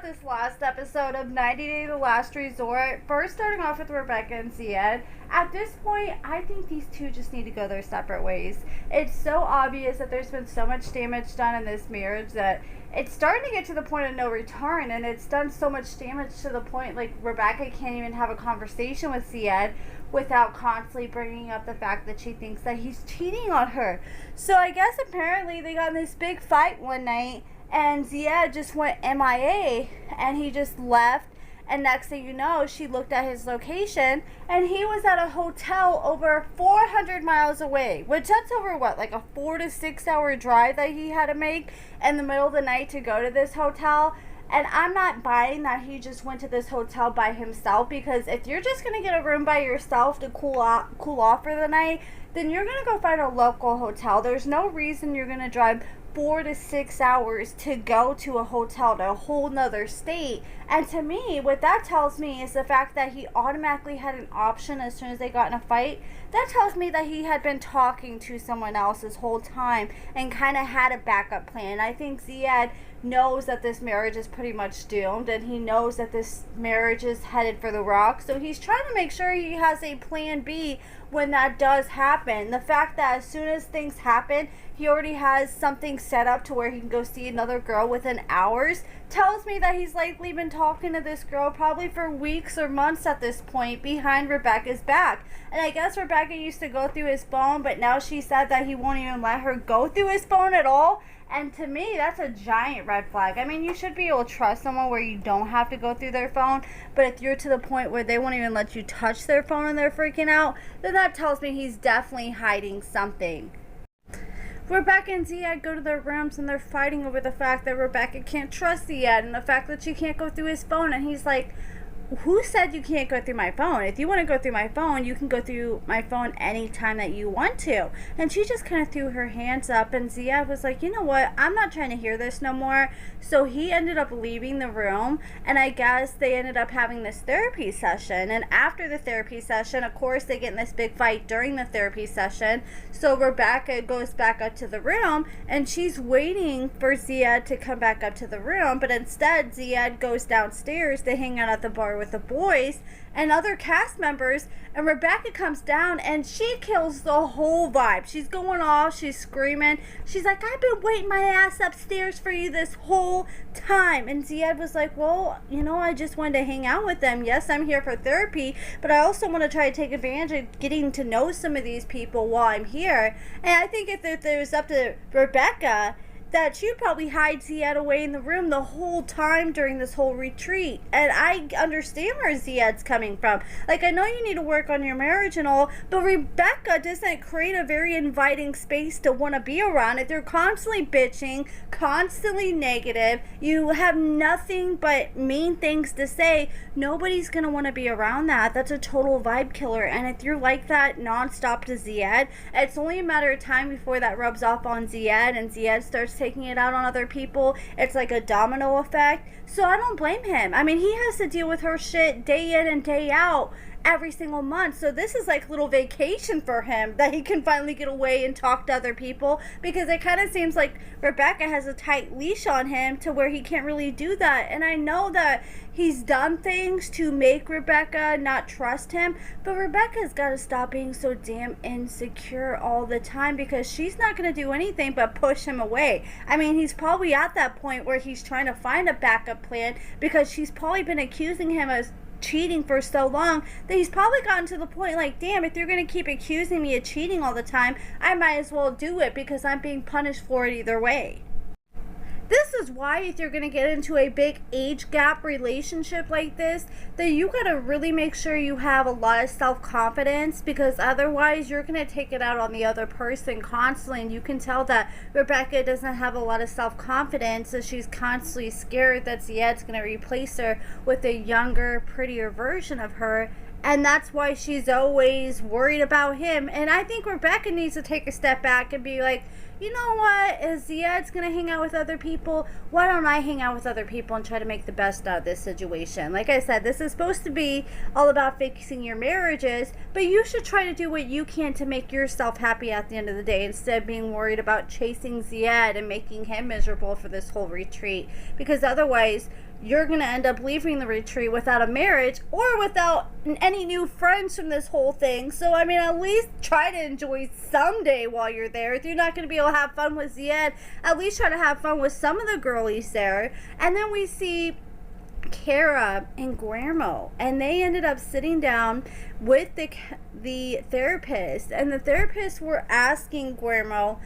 about this last episode of 90 Day The Last Resort. First, starting off with Rebecca and Zied. At this point, I think these two just need to go their separate ways. It's so obvious that there's been so much damage done in this marriage that it's starting to get to the point of no return, and it's done so much damage to the point like Rebecca can't even have a conversation with Zied without constantly bringing up the fact that she thinks that he's cheating on her. So I guess apparently they got in this big fight one night, and Zied just went MIA, and he just left. And next thing you know, she looked at his location, and he was at a hotel over 400 miles away, which that's over what, like a 4 to 6 hour drive that he had to make in the middle of the night to go to this hotel. And I'm not buying that he just went to this hotel by himself, because if you're just going to get a room by yourself to cool off for the night, then you're going to go find a local hotel. There's no reason you're going to drive 4 to 6 hours to go to a hotel to a whole nother state. And to me, what that tells me is the fact that he automatically had an option as soon as they got in a fight. That tells me that he had been talking to someone else this whole time and kind of had a backup plan. I think Zied knows that this marriage is pretty much doomed, and he knows that this marriage is headed for the rocks, so he's trying to make sure he has a plan B when that does happen. The fact that as soon as things happen, he already has something set up to where he can go see another girl within hours tells me that he's likely been talking to this girl probably for weeks or months at this point behind Rebecca's back. And I guess Rebecca used to go through his phone, but now she said that he won't even let her go through his phone at all. And to me, that's a giant red flag. I mean, you should be able to trust someone where you don't have to go through their phone. But if you're to the point where they won't even let you touch their phone and they're freaking out, then that tells me he's definitely hiding something. Rebecca and Zied go to their rooms, and they're fighting over the fact that Rebecca can't trust Zied and the fact that she can't go through his phone. And he's like, who said you can't go through my phone? If you want to go through my phone, you can go through my phone anytime that you want to. And she just kind of threw her hands up, and Zied was like, you know what, I'm not trying to hear this no more. So he ended up leaving the room, and I guess they ended up having this therapy session. And after the therapy session, of course, they get in this big fight during the therapy session. So Rebecca goes back up to the room, and she's waiting for Zied to come back up to the room, but instead Zied goes downstairs to hang out at the bar with the boys and other cast members, and Rebecca comes down and she kills the whole vibe. She's going off, she's screaming, she's like, I've been waiting my ass upstairs for you this whole time. And Zied was like, well, you know, I just wanted to hang out with them. Yes, I'm here for therapy, but I also want to try to take advantage of getting to know some of these people while I'm here. And I think if it was up to Rebecca, that she'd probably hide Zied away in the room the whole time during this whole retreat. And I understand where Zied's coming from. Like, I know you need to work on your marriage and all, but Rebecca doesn't create a very inviting space to want to be around. If you're constantly bitching, constantly negative, you have nothing but mean things to say, nobody's going to want to be around that. That's a total vibe killer. And if you're like that nonstop to Zied, it's only a matter of time before that rubs off on Zied, and Zied starts taking it out on other people. It's like a domino effect. So I don't blame him. I mean, he has to deal with her shit day in and day out every single month. So this is like a little vacation for him that he can finally get away and talk to other people, because it kind of seems like Rebecca has a tight leash on him to where he can't really do that. And I know that he's done things to make Rebecca not trust him, but Rebecca's got to stop being so damn insecure all the time, because she's not going to do anything but push him away. I mean, he's probably at that point where he's trying to find a backup plan, because she's probably been accusing him of cheating for so long that he's probably gotten to the point like, damn, if you're going to keep accusing me of cheating all the time, I might as well do it, because I'm being punished for it either way. This is why, if you're going to get into a big age gap relationship like this, that you got to really make sure you have a lot of self-confidence, because otherwise you're going to take it out on the other person constantly. And you can tell that Rebecca doesn't have a lot of self-confidence, so she's constantly scared that Zied's going to replace her with a younger, prettier version of her. And that's why she's always worried about him. And I think Rebecca needs to take a step back and be like, you know what, if Zied's going to hang out with other people, why don't I hang out with other people and try to make the best out of this situation? Like I said, this is supposed to be all about fixing your marriages, but you should try to do what you can to make yourself happy at the end of the day, instead of being worried about chasing Zied and making him miserable for this whole retreat. Because otherwise, you're going to end up leaving the retreat without a marriage or without any new friends from this whole thing. So, I mean, at least try to enjoy someday while you're there. If you're not going to be able to have fun with Zied, at least try to have fun with some of the girlies there. And then we see Kara and Guillermo, and they ended up sitting down with the therapist, and the therapists were asking Guillermo,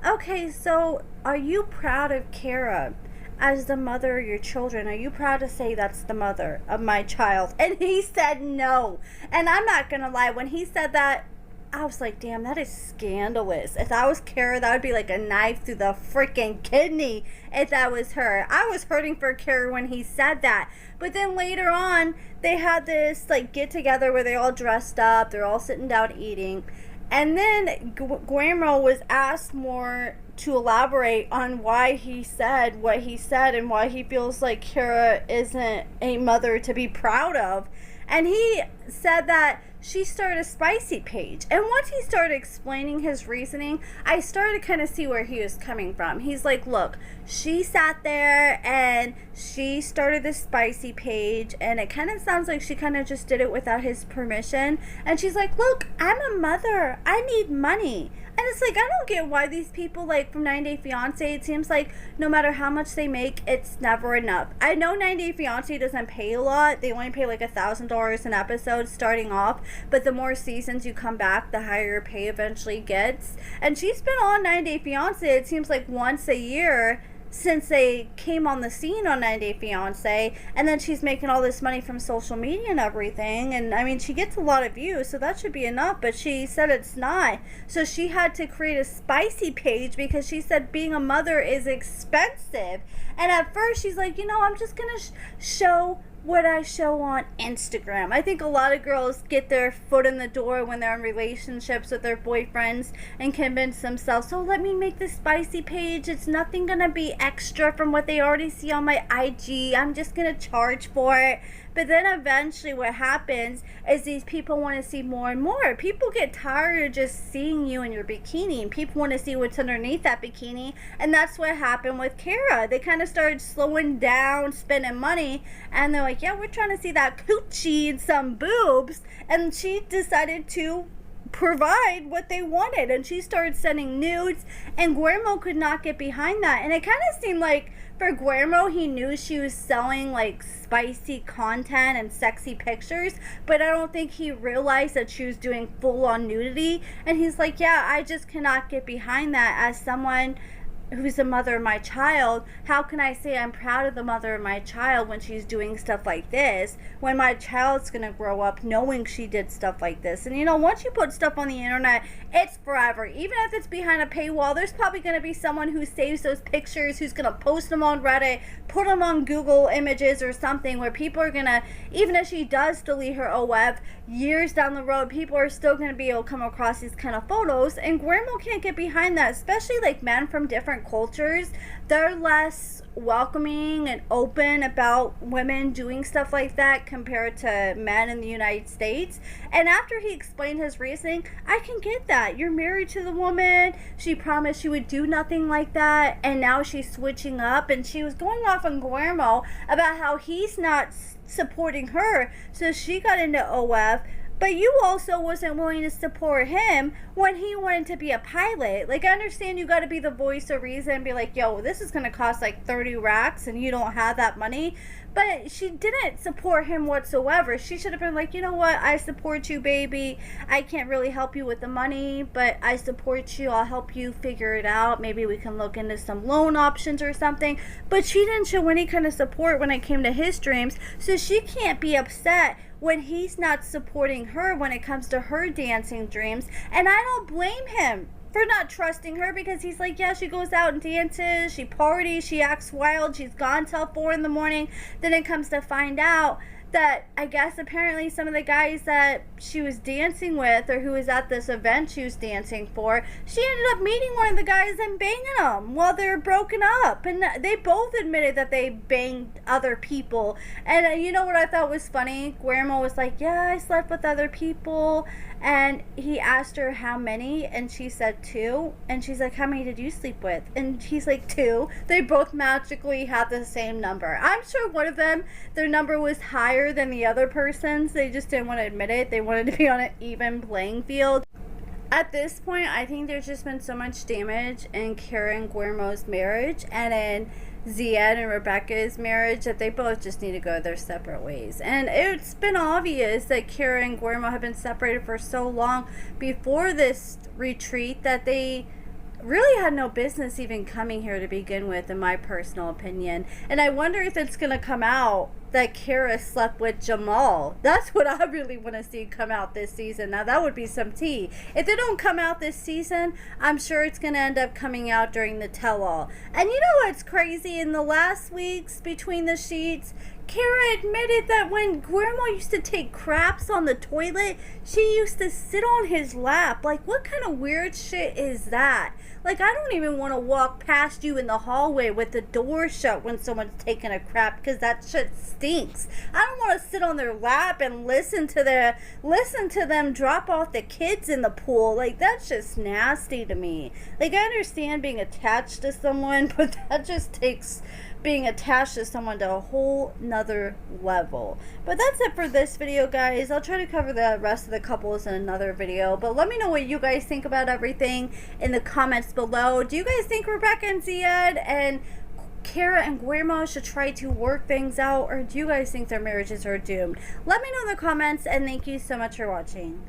okay, so are you proud of Kara as the mother of your children? Are you proud to say that's the mother of my child? And he said no. And I'm not gonna lie, when he said that, I was like, damn, that is scandalous. If I was Kara, that would be like a knife through the freaking kidney if that was her. I was hurting for Kara when he said that. But then later on, they had this like get together where they're all dressed up, they're all sitting down eating. And then Guillermo was asked more to elaborate on why he said what he said and why he feels like Kara isn't a mother to be proud of. And he said that she started a spicy page. And once he started explaining his reasoning, I started to kind of see where he was coming from. He's like, look, she sat there and she started this spicy page, and it kind of sounds like she kind of just did it without his permission. And she's like, look, I'm a mother. I need money. And it's like, I don't get why these people, like, from 90 Day Fiancé, it seems like no matter how much they make, it's never enough. I know 90 Day Fiancé doesn't pay a lot. They only pay, like, $1,000 an episode starting off. But the more seasons you come back, the higher your pay eventually gets. And she's been on 90 Day Fiancé, it seems like once a year since they came on the scene on 90 Day Fiancé, and then she's making all this money from social media and everything, and I mean, she gets a lot of views, so that should be enough, but she said it's not. So she had to create a spicy page because she said being a mother is expensive. And at first she's like, you know, I'm just gonna show what I show on Instagram. I think a lot of girls get their foot in the door when they're in relationships with their boyfriends and convince themselves, so let me make this spicy page. It's nothing gonna be extra from what they already see on my IG. I'm just gonna charge for it. But then eventually what happens is these people want to see more and more. People get tired of just seeing you in your bikini, and people want to see what's underneath that bikini. And that's what happened with Kara. They kind of started slowing down, spending money, and they're like, yeah, we're trying to see that coochie and some boobs. And she decided to provide what they wanted, and she started sending nudes, and Guillermo could not get behind that. And it kind of seemed like for Guillermo, he knew she was selling like spicy content and sexy pictures, but I don't think he realized that she was doing full-on nudity. And he's like, yeah, I just cannot get behind that. As someone who's the mother of my child, how can I say I'm proud of the mother of my child when she's doing stuff like this, when my child's gonna grow up knowing she did stuff like this? And you know, once you put stuff on the internet, it's forever. Even if it's behind a paywall, there's probably gonna be someone who saves those pictures, who's gonna post them on Reddit, put them on Google Images or something, where people are gonna, even if she does delete her OF, years down the road, people are still gonna be able to come across these kind of photos. And Guillermo can't get behind that, especially like men from different cultures. They're less welcoming and open about women doing stuff like that compared to men in the United States. And after he explained his reasoning, I can get that. You're married to the woman, she promised she would do nothing like that, and now she's switching up. And she was going off on Guillermo about how he's not supporting her, so she got into OF. But you also wasn't willing to support him when he wanted to be a pilot. Like, I understand you got to be the voice of reason and be like, yo, this is going to cost like 30 racks and you don't have that money. But she didn't support him whatsoever. She should have been like, you know what, I support you, baby. I can't really help you with the money, but I support you. I'll help you figure it out. Maybe we can look into some loan options or something. But she didn't show any kind of support when it came to his dreams. So she can't be upset when he's not supporting her when it comes to her dancing dreams. And I don't blame him for not trusting her, because he's like, yeah, she goes out and dances, she parties, she acts wild, she's gone till 4 in the morning. Then it comes to find out that I guess apparently some of the guys that she was dancing with, or who was at this event she was dancing for, she ended up meeting one of the guys and banging him while they were broken up. And they both admitted that they banged other people. And you know what I thought was funny? Guillermo was like, yeah, I slept with other people. And he asked her how many, and she said 2. And she's like, how many did you sleep with? And he's like, 2. They both magically had the same number. I'm sure one of them, their number was higher than the other person's. They just didn't want to admit it. They wanted to be on an even playing field. At this point, I think there's just been so much damage in Kara and Guillermo's marriage, and in Zied and Rebecca's marriage, that they both just need to go their separate ways. And it's been obvious that Kara and Guillermo have been separated for so long before this retreat that they really had no business even coming here to begin with, in my personal opinion. And I wonder if it's going to come out that Kara slept with Jamal. That's what I really want to see come out this season. Now, that would be some tea. If they don't come out this season, I'm sure it's going to end up coming out during the tell-all. And you know what's crazy? In the last weeks between the sheets, Kara admitted that when Guillermo used to take craps on the toilet, she used to sit on his lap. Like, what kind of weird shit is that? Like, I don't even want to walk past you in the hallway with the door shut when someone's taking a crap, because that shit stinks. I don't want to sit on their lap and listen to them drop off the kids in the pool. Like, that's just nasty to me. Like, I understand being attached to someone, but that just takes being attached to someone to a whole nother level. But that's it for this video, guys. I'll try to cover the rest of the couples in another video, but let me know what you guys think about everything in the comments below. Do you guys think Rebecca and Zied and Kara and Guillermo should try to work things out, or do you guys think their marriages are doomed? Let me know in the comments, and thank you so much for watching.